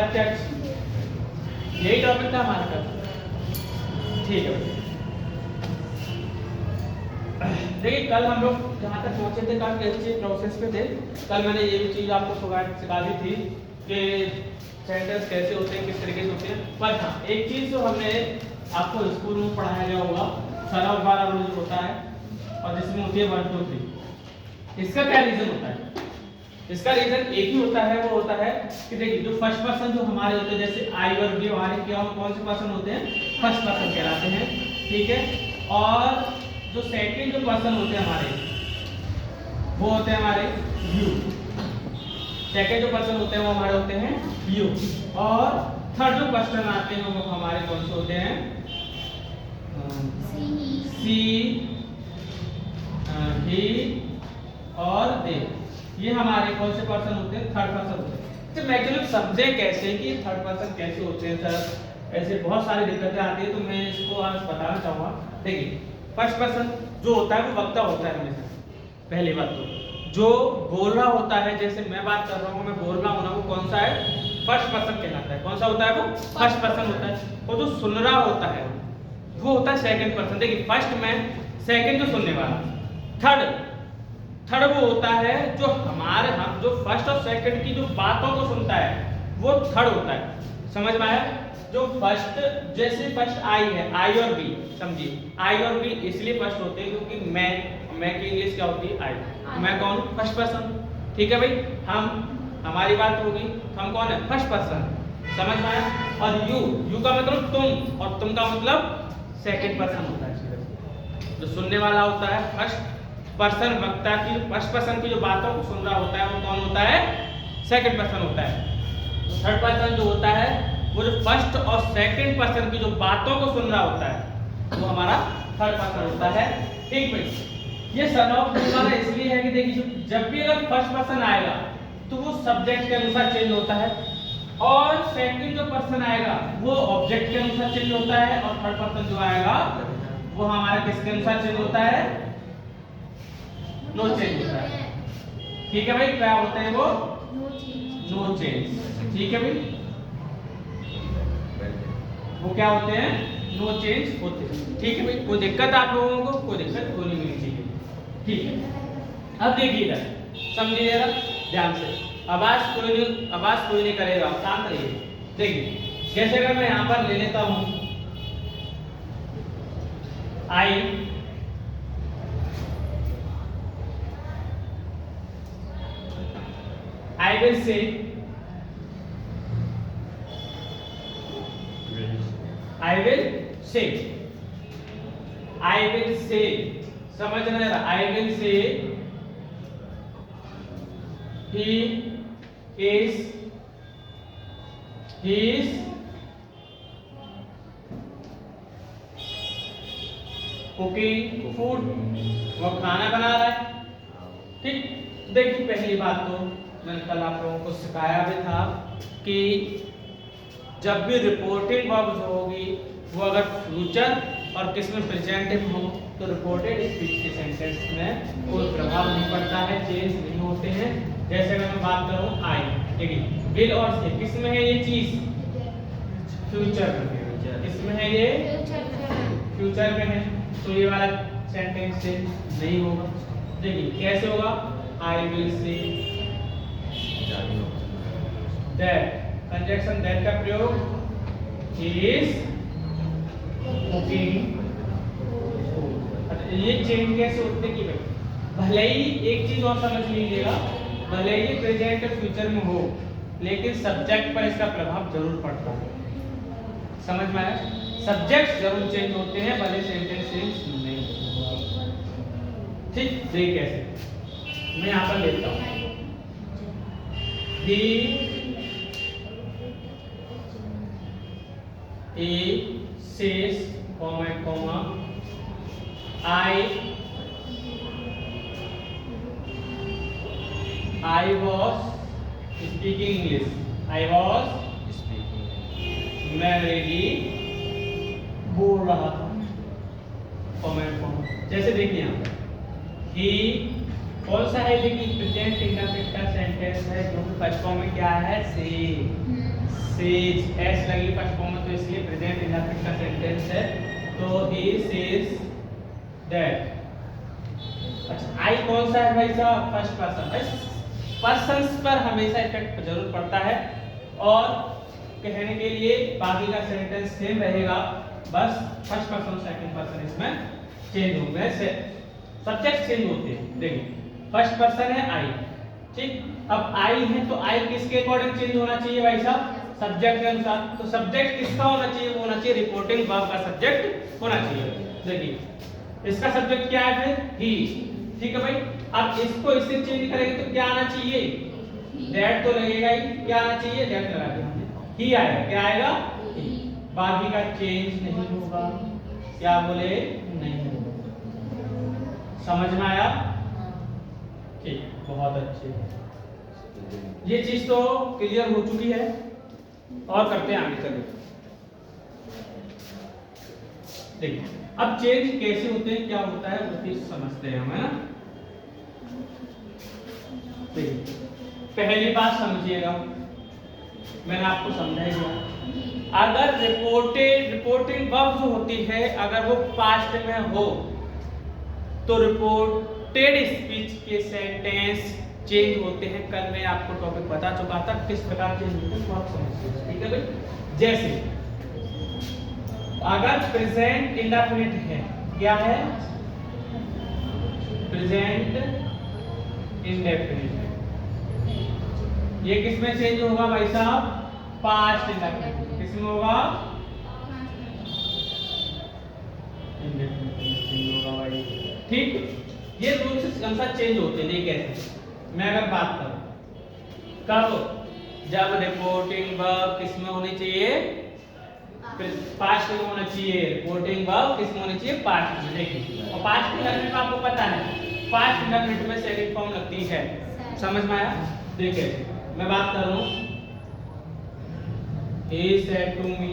प्रत्यक्ष, यही टॉपिक था हमारा कल। ठीक है देखिए, कल हम लोग जहाँ तक पहुँचे थे काफी अच्छे प्रोसेस पे थे। कल मैंने ये भी चीज़ आपको सिखा दी थी कि सेंटेंस कैसे होते हैं, किस तरीके से होते हैं। पर हाँ, एक चीज़ जो हमने आपको स्कूल में पढ़ाया गया होगा, सरल वाला रूल होता है और जिसमें होती है 1 2 3। इसका क्या रीजन होता है? इसका रीजन एक ही होता है, वो होता है कि देखिए जो फर्स्ट पर्सन जो हमारे होते हैं, जैसे आई और वी हमारे क्या कौन से पर्सन होते हैं? फर्स्ट पर्सन कहलाते हैं। ठीक है, और जो सेकंड जो पर्सन होते हैं हमारे, वो होते हैं हमारे यू। सेकंड जो पर्सन होते हैं वो हमारे होते हैं यू, और थर्ड जो पर्सन आते हैं वो हमारे कौन से होते हैं? सी, ही और दे। ये हमारे कौन से पर्सन होते हैं? थर्ड पर्सन होते हैं। तो मैक्सिमम समझे कैसे कि थर्ड पर्सन कैसे होते हैं सर, ऐसे बहुत सारी दिक्कतें आती है, तो मैं इसको आज बताना चाहूँगा। देखिए, फर्स्ट पर्सन जो होता है वो वक्ता होता है हमेशा। पहली बात तो जो बोल रहा होता है, जैसे मैं बात कर रहा हूँ, मैं बोल रहा हूँ ना, वो कौन सा है? फर्स्ट पर्सन कहलाता है। कौन सा होता है? वो फर्स्ट पर्सन होता है। और जो सुन रहा होता है वो होता है सेकंड पर्सन। देखिए, फर्स्ट में, सेकंड जो सुनने वाला, थर्ड वो होता है जो हमारे, हम जो फर्स्ट और सेकंड की जो बातों को सुनता है वो थर्ड होता है। समझ में आया? जो फर्स्ट, जैसे फर्स्ट आई है, आई और बी, समझिए आई और बी इसलिए फर्स्ट होते हैं क्योंकि मैं की इंग्लिश क्या होती है? आई। मैं कौन? First person. ठीक है भाई, हमारी बात होगी, हम कौन है? First person. समझ में आया? और यू का मतलब तुम, और तुम का मतलब सेकंड पर्सन होता है। जो सुनने वाला होता है फर्स्ट पर्सन, वक्ता की फर्स्ट पर्सन की जो बातों को सुन रहा होता है वो कौन होता है? सेकंड पर्सन होता है। थर्ड पर्सन जो होता है वो जो फर्स्ट और सेकंड पर्सन की जो बातों को सुन रहा होता है वो हमारा थर्ड पर्सन होता है। ठीक भाई, ये सन ऑफ हमारा इसलिए है कि देखिए जब भी अगर फर्स्ट पर्सन आएगा तो वो सब्जेक्ट के अनुसार चेंज होता है, और सेकंड जो पर्सन आएगा वो ऑब्जेक्ट के अनुसार चेंज होता है, और थर्ड पर्सन जो आएगा वो हमारा किसके अनुसार चेंज होता है? नो चेंज होता है। ठीक है भाई, क्या होते हैं वो? No change. ठीक है भाई, वो क्या होते हैं? नो चेंज होते हैं। ठीक है भाई, कोई दिक्कत आप लोगों को? कोई दिक्कत होनी नहीं चाहिए। ठीक है, अब देखिएगा, समझिएगा ध्यान से। आवाज कोई नहीं करेगा, शांत रहिए। देखिए, जैसे अगर मैं यहाँ पर ले लेता हूँ I will say, I will say, समझ रहे हैं? I will say he is cooking food, वो खाना बना रहा है। ठीक, देखिए पहली बात तो मैंने कल आप लोगों को सिखाया भी था कि जब भी रिपोर्टेड वर्ब जो होगी वो अगर फ्यूचर और किसमें प्रेजेंटिव हो तो रिपोर्टेड स्पीच के सेंटेंस में कोई प्रभाव नहीं पड़ता है, चेंज नहीं होते हैं। जैसे अगर मैं बात करूं आई, देखिए विल और से किसमें है ये चीज? फ्यूचर में। किसमें है ये? फ्यूचर में है, तो ये वाला सेंटेंस चेंज नहीं होगा। देखिए कैसे होगा? I will say that, conjunction that का प्रयोग, ही इज कुकिंग। ये चेंज कैसे होते कि भाई, भले ही एक चीज और समझ लीजिएगा, भले ही प्रेजेंट और फ्यूचर में हो लेकिन सब्जेक्ट पर इसका प्रभाव जरूर पड़ता है। समझ में आया? सब्जेक्ट जरूर चेंज होते हैं, भले सेंटेंस चेंज नहीं होते। ठीक, देखिए कैसे, मैं यहाँ पर लेता हूँ he says comma I was speaking English, I was speaking, मैं रेडी बोल रहा था, कॉमा। जैसे देखिए यहाँ पर he कौन सा है? देखिए प्रेजेंट इंडेफिनिट का सेंटेंस है जो फर्स्ट फॉर्म में क्या है? से। सेज, एस लगी फर्स्ट फॉर्म में तो इसलिए प्रेजेंट इंडेफिनिट का सेंटेंस है, तो ही सेज दैट। अच्छा आई कौन सा है भाई साहब? First person. पर्सन्स पर हमेशा इफेक्ट जरूर पड़ता है और कहने के लिए बाकी का सेंटेंस सेम रहेगा, बस फर्स्ट पर्सन सेकंड पर्सन इसमें चेंज होंगे, सब्जेक्ट चेंज होते हैं। देखिए फर्स्ट पर्सन है आई, ठीक, अब आई है तो आई किसके अकॉर्डिंग चेंज होना चाहिए भाई साहब? सब्जेक्ट के अनुसार। तो सब्जेक्ट किसका होना चाहिए? वो होना चाहिए रिपोर्टिंग वर्ब का सब्जेक्ट होना चाहिए। देखिए इसका सब्जेक्ट क्या है फिर? ही, ठीक है भाई। अब इसको इससे चेंज करेंगे तो क्या आना चाहिए? दैट तो लगेगा ही, क्या आना चाहिए? दैट लगा दिया हमने, ही आएगा, क्या आएगा? ही। बाकी का चेंज नहीं होगा, क्या बोले? नहीं होगा। समझ में आया? ठीक, बहुत अच्छे, ये चीज तो क्लियर हो चुकी है। और करते हैं आगे चलिए। देखिए अब चेंज कैसे होते हैं, क्या होता है वो चीज समझते हैं हम, है ना। देखिए पहली बात समझिएगा, मैंने आपको समझाई दिया, अगर रिपोर्टिंग वर्ब जो होती है अगर वो पास्ट में हो तो रिपोर्टेड स्पीच के सेंटेंस चेंज होते हैं। कल मैं आपको टॉपिक बता चुका था किस प्रकार चेंज होते हैं, तो आप समझिए, ठीक है भाई। जैसे अगर प्रेजेंट इंडेफिनिट है, क्या है? प्रेजेंट इंडेफिनिट, ये किसमें चेंज होगा भाई साहब? Past indefinite. किसमें होगा? इंडेफिनिट में चेंज होगा भाई, ठीक। ये रूल्स अनुसार चेंज होते हैं। कैसे? मैं अगर बात करूं कब, जब रिपोर्टिंग वर्ब किसमें होनी चाहिए? पास्ट में होना चाहिए। रिपोर्टिंग वर्ब किसमें होनी चाहिए? पास्ट में। देखिए और पास्ट इंडेफिनिट में आपको पता है पास्ट इंडेफिनिट में सेकंड फॉर्म लगती है, समझ में आया? देखिए मैं बात कर रहा हूं, he said to me,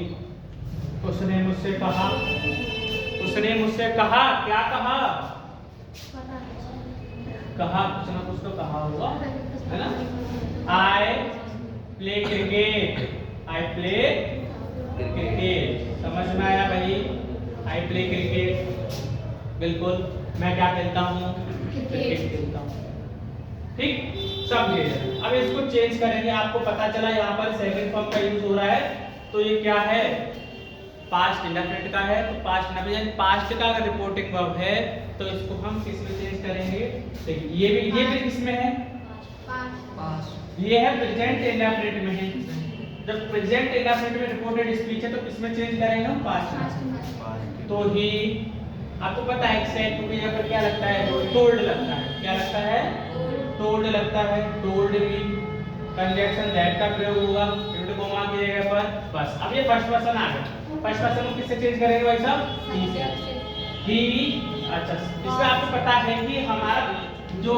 उसने मुझसे कहा, उसने मुझसे कहा, क्या कहा? कहा, कुछ ना कुछ तो कहा होगा, है ना। I play cricket, I play cricket, समझ में आया भाई? I play cricket, बिल्कुल, मैं क्या खेलता हूँ? क्रिकेट खेलता हूँ, ठीक, समझिए। अब इसको चेंज करेंगे, आपको पता चला यहाँ पर सेकंड फॉर्म का यूज हो रहा है, तो ये क्या है? पास्ट इंडेफिनिट का है, तो पास्ट इंडेफिनिट पास्ट का अगर रिपोर्टिंग वर्ब है तो इसको हम किस में चेंज करेंगे? देखिए ये भी किसमें है? पास्ट। ये है प्रेजेंट इंडेफिनिट में है। जब प्रेजेंट इंडेफिनिट में रिपोर्टेड स्पीच है तो किसमें चेंज करेंगे हम? पास्ट में। तो ही, आपको पता है सेड टू की जगह पर क्या लगता है? टोल्ड लगता है। क्या लगता है? टोल्ड लगता है। टोल्ड भी कंजक्शन दैट का प्रयोग होगा इनटू कॉमा की जगह पर, बस। अब ये फर्स्ट पर्सन आ गया, फर्स्ट पर्सन को किससे चेंज करेंगे भाई साहब? ही से। ही, अच्छा इसमें आपको पता है कि हमारा जो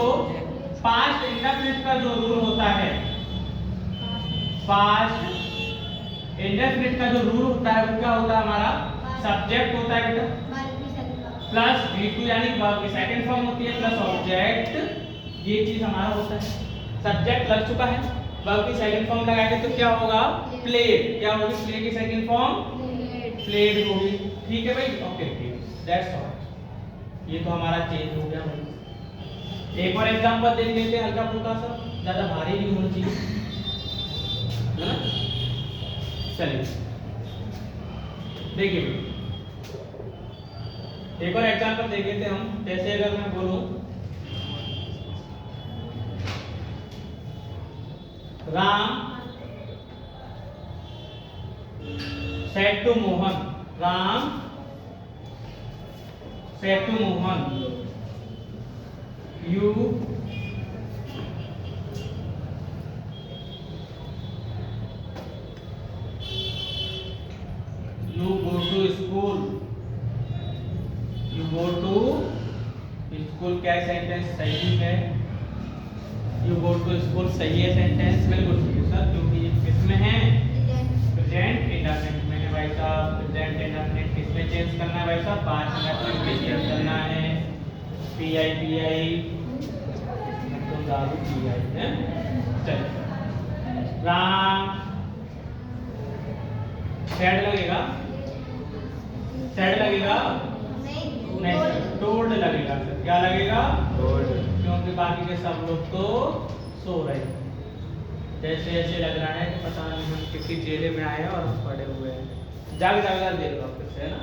पास्ट इंडेफिनिट का जो रूल होता है, पास्ट इंडेफिनिट का जो रूल होता है वो क्या होता है? हमारा सब्जेक्ट होता है बेटा प्लस V2 यानी वर्ब की सेकंड फॉर्म होती है प्लस ऑब्जेक्ट, ये चीज हमारा होता है। सब्जेक्ट लग चुका है, वर्ब की सेकंड फॉर्म लगाएंगे तो क्या होगा? प्लेड। क्या होगी? प्ले की सेकंड फॉर्म प्लेड होगी, ठीक है भाई। Okay, that's all. ये तो हमारा चेंज हो गया भाई। एक और एग्जांपल देख लेते हैं, हल्का फुल्का सा, ज्यादा भारी नहीं होना चाहिए, है ना। चलिए देखिए एक और एग्जांपल देख लेते हैं हम। जैसे अगर मैं बोलूं Ram said to Mohan, Ram said to Mohan, you go to school, you go to school. क्या सेंटेंस सही है? यू गो टू स्कूल सही है सेंटेंस, बिल्कुल सही है सर, क्योंकि ये किसमें है? प्रेजेंट इंडेफिनिट में है भाई साहब। प्रेजेंट इंडेफिनिट किसमें चेंज करना है भाई साहब? पास्ट इंडेफिनिट में चेंज करना है। पीआई पीआई तो दारू पीआई है। चलिए राम सेड लगेगा, सेड लगेगा नहीं, टोल्ड लगेगा। क्या लगेगा? टोल्ड, क्योंकि बाकी के सब लोग तो सो रहे हैं। जैसे ऐसे लग रहा है कि पता नहीं हम किसी जेले में आए हैं और हम पड़े हुए हैं। जाग जाग देख लो फिर से, है ना।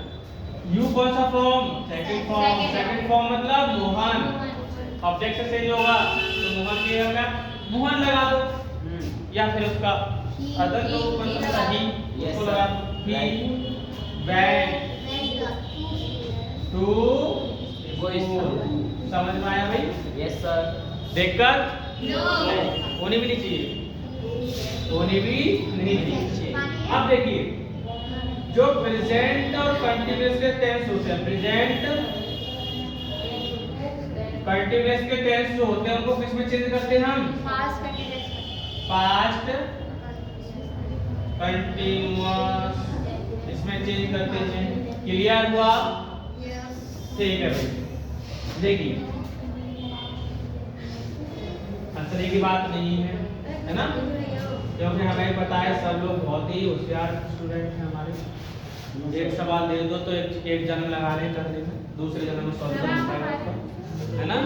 यू कौन सा form? Second form. Second form मतलब मोहन। ऑब्जेक्ट से चेंज होगा तो मोहन की जगह मोहन लगा दो, या फिर उसका अदर जो कौन सा ही उसको लगा दो। He went to school. समझ में आया भाई? Yes sir. देखकर होनी भी नहीं चाहिए, होनी भी नहीं चाहिए। अब देखिए, जो प्रेजेंट और कंटिन्यूअस के टेंस होते हैं, प्रेजेंट कंटिन्यूअस के टेंस जो होते हैं उनको किस में चेंज करते हैं हम? पास्ट कंटिन्यूअस इसमें चेंज करते हैं। क्लियर हुआ? ठीक है भाई। देखिए, हंसने की बात नहीं है ना, क्योंकि हमें पता है सब लोग बहुत ही होशियार स्टूडेंट हैं हमारे। एक सवाल दे दो तो एक जन्म लगा रहे करने में, दूसरे जन्म में सॉल्व करना है ना,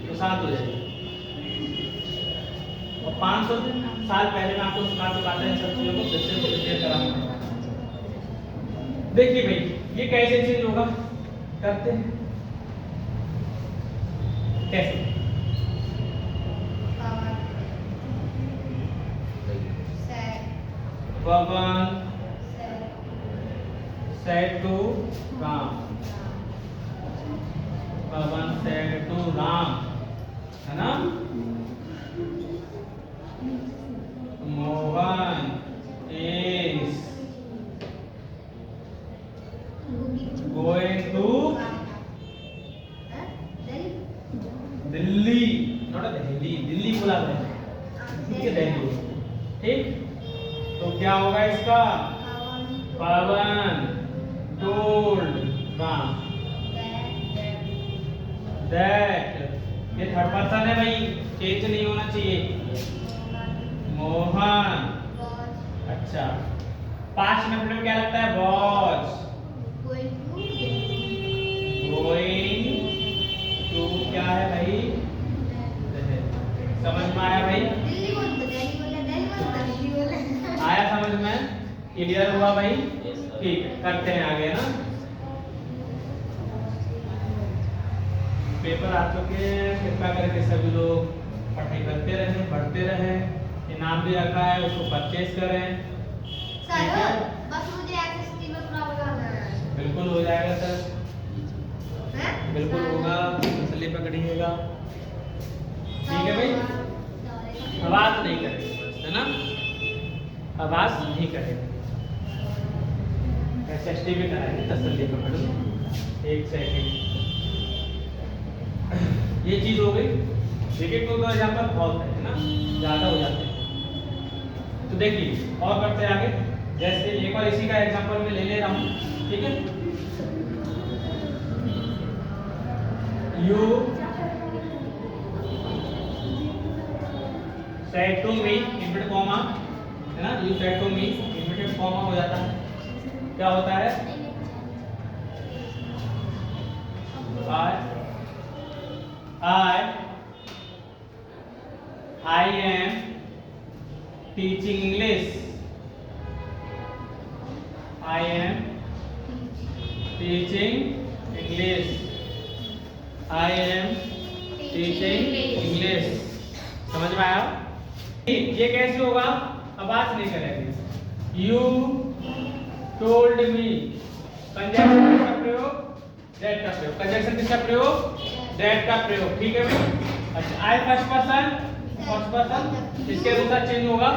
तो 7 हो जाएगी। और 500 साल पहले मैं आपको सिखा चुका था इन सब चीजों को, फिर से रिपीट कराऊंगा। देखिए भाई, ये कैसे चेंज होगा करते हैं, कैसे? पवन said to Ram, Pawan said to Ram, है ना। Mohan is going to Delhi, not Delhi, Delhi बोला है, ठीक है, दिल्ली। ठीक, तो क्या होगा इसका? पवन told राम that, ये थर्ड पर्सन है भाई, चेंज नहीं होना चाहिए। मोहन, अच्छा, पास्ट में मतलब क्या लगता है? was going to, क्या है भाई? समझ में आया भाई? आया समझ में? क्लियर हुआ भाई? ठीक है, करते हैं आगे ना। पेपर आ चुके हैं, कृपया करके सभी लोग पढ़ाई करते रहें, पढ़ते रहें। इनाम भी रखा है, उसको परचेज करें। सर बस मुझे एसएसटी में पूरा लगाना है। बिल्कुल हो जाएगा सर, बिल्कुल होगा, तसल्ली पकड़िएगा। ठीक है भाई, आवाज नहीं करेंगे बस, है ना, आवाज नहीं करेंगे। एसएसटी भी कराएंगे, तसल्ली पकड़ो। एक सेकंड, ये चीज हो गई। देखिए, तो यहाँ पर बहुत है ना, ज्यादा हो जाते हैं। तो देखिए और करते हैं आगे। जैसे एक और इसी का एग्जांपल मैं ले रहा हूँ, ठीक है। You said to me, inverted comma, है ना, you said to me, inverted comma हो जाता है, क्या होता है? I am teaching English. I am teaching English. I am teaching English. समझ में आया? ये कैसे होगा? आवाज नहीं करेंगे। You told me, कंजक्शन किसका प्रयोग? That का प्रयोग। कंजक्शन किसका प्रयोग? That का प्रयोग। ठीक है भाई? अच्छा, I फर्स्ट पर्सन इसके अनुसार चेंज होगा।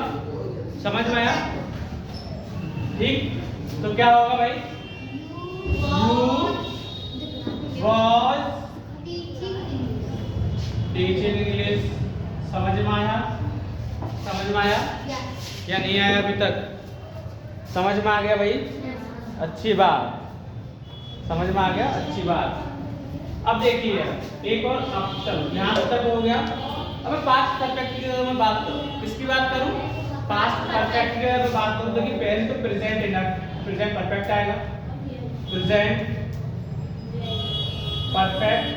समझ में आया? ठीक, तो क्या होगा भाई? You was teaching English। समझ में आया? समझ में आया या नहीं आया अभी तक? समझ में आ गया भाई? अच्छी बात, समझ में आ गया, अच्छी बात। अब देखिए एक और, अब चलो यहाँ तक हो गया। अब मैं पास्ट परफेक्ट की मैं बात करूँ, किसकी बात करूँ? पास्ट परफेक्ट की अगर बात करूं तो कि पहले तो प्रेजेंट प्रेजेंट परफेक्ट आएगा, प्रेजेंट परफेक्ट।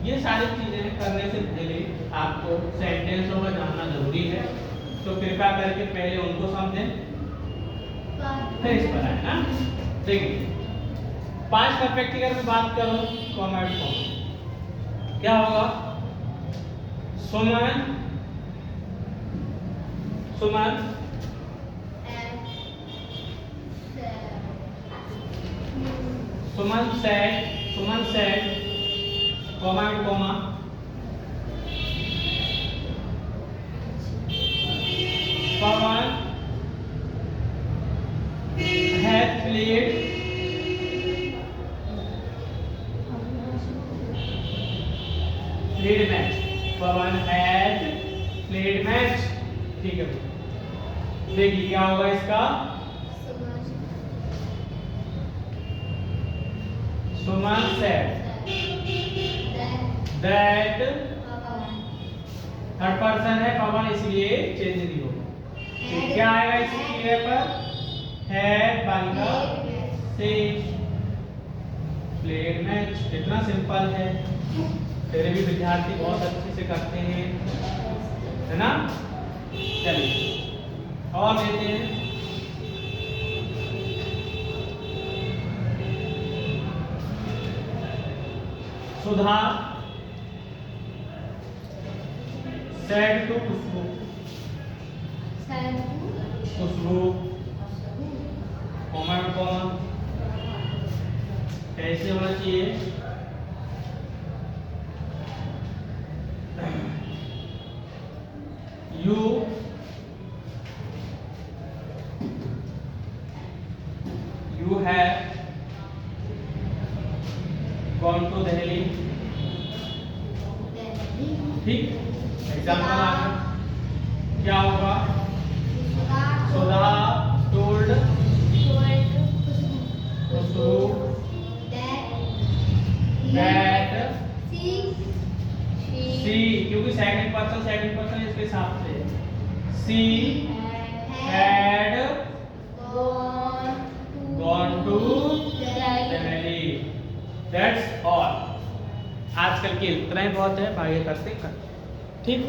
ये सारी चीजें करने से पहले आपको सेंटेंसों का जानना जरूरी है, तो कृपया करके पहले उनको समझें फिर इस पर आए ना। देखिए पास्ट परफेक्ट की अगर मैं बात करूं कॉमा एंड कॉमा क्या होगा, Suman Suman Suman said comma and comma Pawan has played match, Pawan has played match. ठीक है, देखिए क्या होगा इसका, Suman said that, third person है पवन इसलिए चेंज नहीं होगा। क्या आएगा इसके लिए पर, हैड बालिका से प्लेड मैच। कितना सिंपल है, तेरे भी विद्यार्थी बहुत अच्छे से करते हैं, है ना। चलिए और लेते हैं, Sudha said to Khushbu, Khushbu comma comma कैसे होना चाहिए, you have gone to Delhi। ठीक, एग्जाम्पल आ गया, क्या होगा, सुधा टोल्ड खुशबू दैट सी, क्योंकि सेकंड पर्सन इसके हिसाब से she had gone to Delhi। That's all। आजकल के इतना ही बहुत है, आगे करते हैं ठीक।